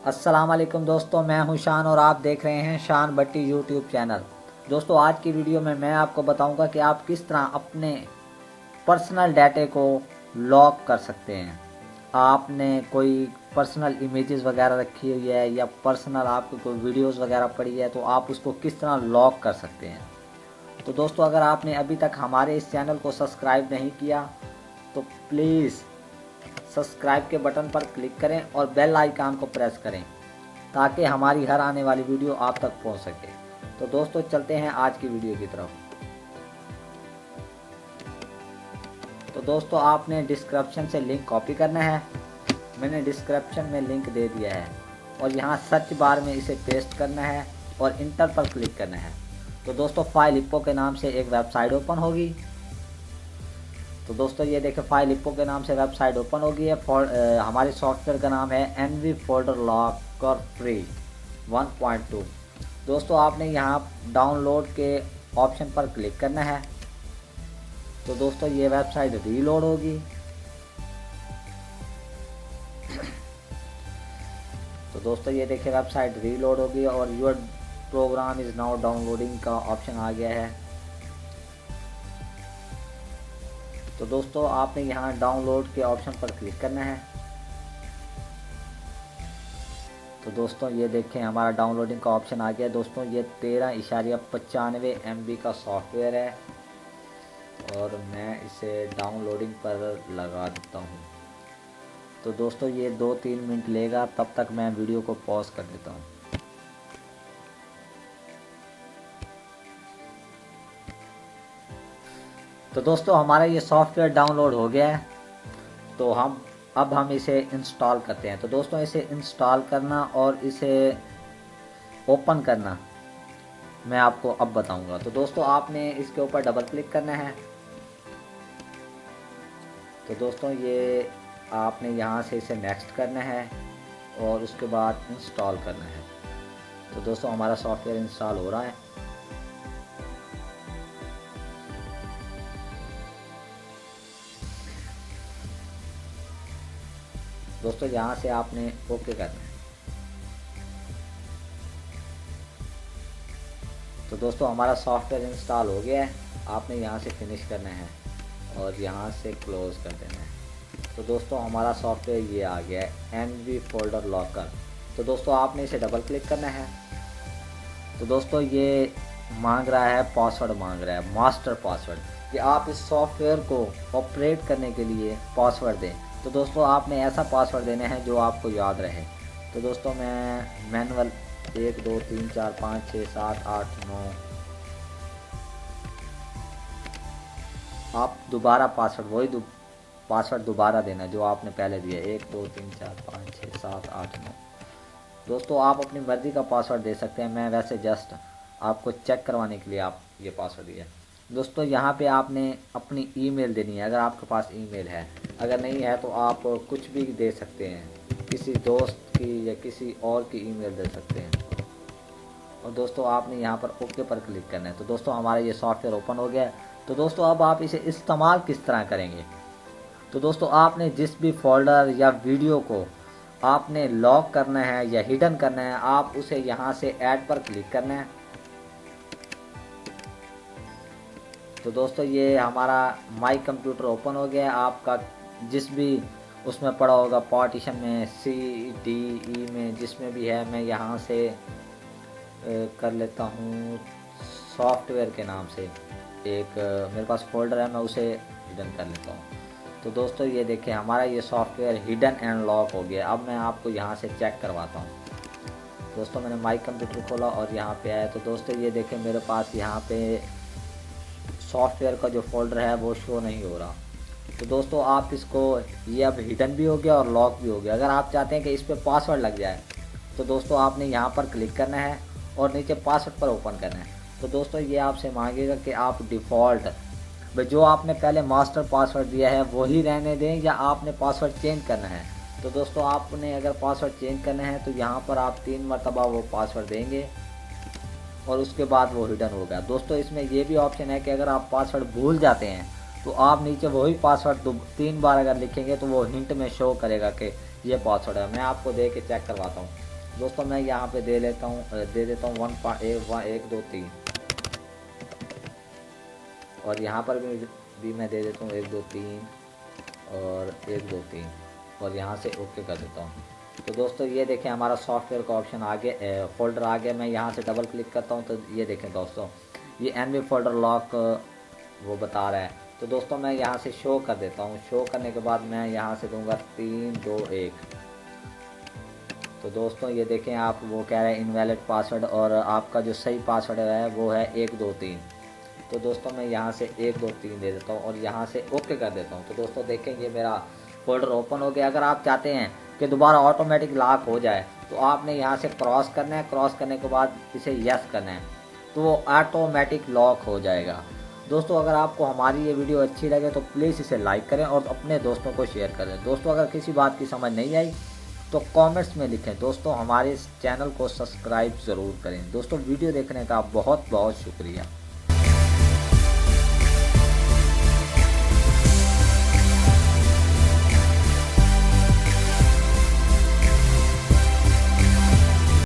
अस्सलाम वालेकुम दोस्तों, मैं हूं शान और आप देख रहे हैं शान भट्टी यूट्यूब चैनल। दोस्तों आज की वीडियो में मैं आपको बताऊंगा कि आप किस तरह अपने पर्सनल डाटे को लॉक कर सकते हैं। आपने कोई पर्सनल इमेजेस वगैरह रखी हुई है या पर्सनल आपको कोई वीडियोस वगैरह पड़ी है तो आप उसको किस तरह लॉक कर सकते हैं। तो दोस्तों अगर आपने अभी तक हमारे इस चैनल को सब्सक्राइब नहीं किया तो प्लीज़ सब्सक्राइब के बटन पर क्लिक करें और बेल आइकन को प्रेस करें ताकि हमारी हर आने वाली वीडियो आप तक पहुंच सके। तो दोस्तों चलते हैं आज की वीडियो की तरफ। तो दोस्तों आपने डिस्क्रिप्शन से लिंक कॉपी करना है। मैंने डिस्क्रिप्शन में लिंक दे दिया है और यहाँ सर्च बार में इसे पेस्ट करना है और इंटर पर क्लिक करना है। तो दोस्तों फाइल इप्पो के नाम से एक वेबसाइट ओपन होगी। तो दोस्तों ये देखिए फाइल इप्पो के नाम से वेबसाइट ओपन होगी है। हमारे सॉफ्टवेयर का नाम है एनवी फोल्डर लॉकर फ्री 1.2। दोस्तों आपने यहाँ डाउनलोड के ऑप्शन पर क्लिक करना है। तो दोस्तों ये वेबसाइट रीलोड होगी। तो दोस्तों ये देखिए वेबसाइट रीलोड होगी और your program is now downloading का ऑप्शन आ गया है। तो दोस्तों आपने यहाँ डाउनलोड के ऑप्शन पर क्लिक करना है। तो दोस्तों ये देखें हमारा डाउनलोडिंग का ऑप्शन आ गया। दोस्तों ये 13.95 MB का सॉफ्टवेयर है और मैं इसे डाउनलोडिंग पर लगा देता हूँ। तो दोस्तों ये 2-3 मिनट लेगा, तब तक मैं वीडियो को पॉज कर देता हूँ। तो दोस्तों हमारा ये सॉफ्टवेयर डाउनलोड हो गया है। तो अब हम इसे इंस्टॉल करते हैं। तो दोस्तों इसे इंस्टॉल करना और इसे ओपन करना मैं आपको अब बताऊंगा। तो दोस्तों आपने इसके ऊपर डबल क्लिक करना है। तो दोस्तों ये आपने यहाँ से इसे नेक्स्ट करना है और उसके बाद इंस्टॉल करना है। तो दोस्तों हमारा सॉफ्टवेयर इंस्टॉल हो रहा है। दोस्तों यहाँ से आपने ओके करना है। तो दोस्तों हमारा सॉफ्टवेयर इंस्टॉल हो गया है। आपने यहाँ से फिनिश करना है और यहाँ से क्लोज कर देना है। तो दोस्तों हमारा सॉफ्टवेयर ये आ गया है एनवी फोल्डर लॉकर। तो दोस्तों आपने इसे डबल क्लिक करना है। तो दोस्तों ये मांग रहा है पासवर्ड, मांग रहा है मास्टर पासवर्ड कि आप इस सॉफ्टवेयर को ऑपरेट करने के लिए पासवर्ड दें। तो दोस्तों आपने ऐसा पासवर्ड देना है जो आपको याद रहे। तो दोस्तों मैं मैनुअल 1 2 3 4 5 6 7 8 9 आप दोबारा पासवर्ड पासवर्ड दोबारा देना जो आपने पहले दिया 1 2 3 4 5 6 7 8 9। दोस्तों आप अपनी मर्ज़ी का पासवर्ड दे सकते हैं। मैं वैसे जस्ट आपको चेक करवाने के लिए आप ये पासवर्ड दिया। दोस्तों यहाँ पे आपने अपनी ईमेल देनी है अगर आपके पास ईमेल है। अगर नहीं है तो आप कुछ भी दे सकते हैं, किसी दोस्त की या किसी और की ईमेल दे सकते हैं। और दोस्तों आपने यहाँ पर ओके पर क्लिक करना है। तो दोस्तों हमारा ये सॉफ्टवेयर ओपन हो गया है। तो दोस्तों अब आप इसे इस्तेमाल किस तरह करेंगे। तो दोस्तों आपने जिस भी फोल्डर या वीडियो को आपने लॉक करना है या हिडन करना है, आप उसे यहाँ से ऐड पर क्लिक करना है। तो दोस्तों ये हमारा माई कंप्यूटर ओपन हो गया है। आपका जिस भी उसमें पड़ा होगा पार्टीशन में C D E में जिसमें भी है, मैं यहाँ से कर लेता हूँ सॉफ्टवेयर के नाम से एक मेरे पास फोल्डर है, मैं उसे हिडन कर लेता हूँ। तो दोस्तों ये देखिए हमारा ये सॉफ्टवेयर हिडन एंड लॉक हो गया। अब मैं आपको यहाँ से चेक करवाता हूँ। दोस्तों मैंने माई कंप्यूटर खोला और यहाँ पे आया। तो दोस्तों ये देखें मेरे पास यहाँ पे सॉफ्टवेयर का जो फोल्डर है वो शो नहीं हो रहा। तो दोस्तों आप इसको, ये अब हिडन भी हो गया और लॉक भी हो गया। अगर आप चाहते हैं कि इस पर पासवर्ड लग जाए तो दोस्तों आपने यहाँ पर क्लिक करना है और नीचे पासवर्ड पर ओपन करना है। तो दोस्तों ये आपसे मांगेगा कि आप डिफ़ॉल्ट जो आपने पहले मास्टर पासवर्ड दिया है वही रहने दें या आपने पासवर्ड चेंज करना है। तो दोस्तों आपने अगर पासवर्ड चेंज करना है तो यहाँ पर आप 3 मरतबा वो पासवर्ड देंगे और उसके बाद वो हिडन होगा। दोस्तों इसमें ये भी ऑप्शन है कि अगर आप पासवर्ड भूल जाते हैं तो आप नीचे वही पासवर्ड 3 बार अगर लिखेंगे तो वो हिंट में शो करेगा कि ये पासवर्ड है। मैं आपको दे के चेक करवाता हूँ। दोस्तों मैं यहाँ पे दे देता हूँ 1 2 3 और यहाँ पर भी मैं दे देता हूँ 1 2 3 और 1 2 3 और यहाँ से ओके कर देता हूँ। तो दोस्तों ये देखें हमारा सॉफ्टवेयर का ऑप्शन आ गया, फोल्डर आ गया। मैं यहाँ से डबल क्लिक करता हूँ तो ये देखें दोस्तों ये एनवी फोल्डर लॉक वो बता रहा है। तो दोस्तों मैं यहाँ से शो कर देता हूँ। शो करने के बाद मैं यहाँ से दूंगा 3 2 1। तो दोस्तों ये देखें आप वो कह रहे हैं इनवैलिड पासवर्ड और आपका जो सही पासवर्ड है वो है 1 2 3। तो दोस्तों मैं यहाँ से 1 2 3 दे देता हूँ और यहाँ से ओके कर देता हूँ। तो दोस्तों देखें ये मेरा फोल्डर ओपन हो गया। अगर आप चाहते हैं कि दोबारा ऑटोमेटिक लॉक हो जाए तो आपने यहाँ से क्रॉस करना है। क्रॉस करने के बाद इसे यस करना है तो वो ऑटोमेटिक लॉक हो जाएगा। दोस्तों अगर आपको हमारी ये वीडियो अच्छी लगे तो प्लीज़ इसे लाइक करें और अपने दोस्तों को शेयर करें। दोस्तों अगर किसी बात की समझ नहीं आई तो कमेंट्स में लिखें। दोस्तों हमारे इस चैनल को सब्सक्राइब ज़रूर करें। दोस्तों वीडियो देखने का बहुत बहुत शुक्रिया।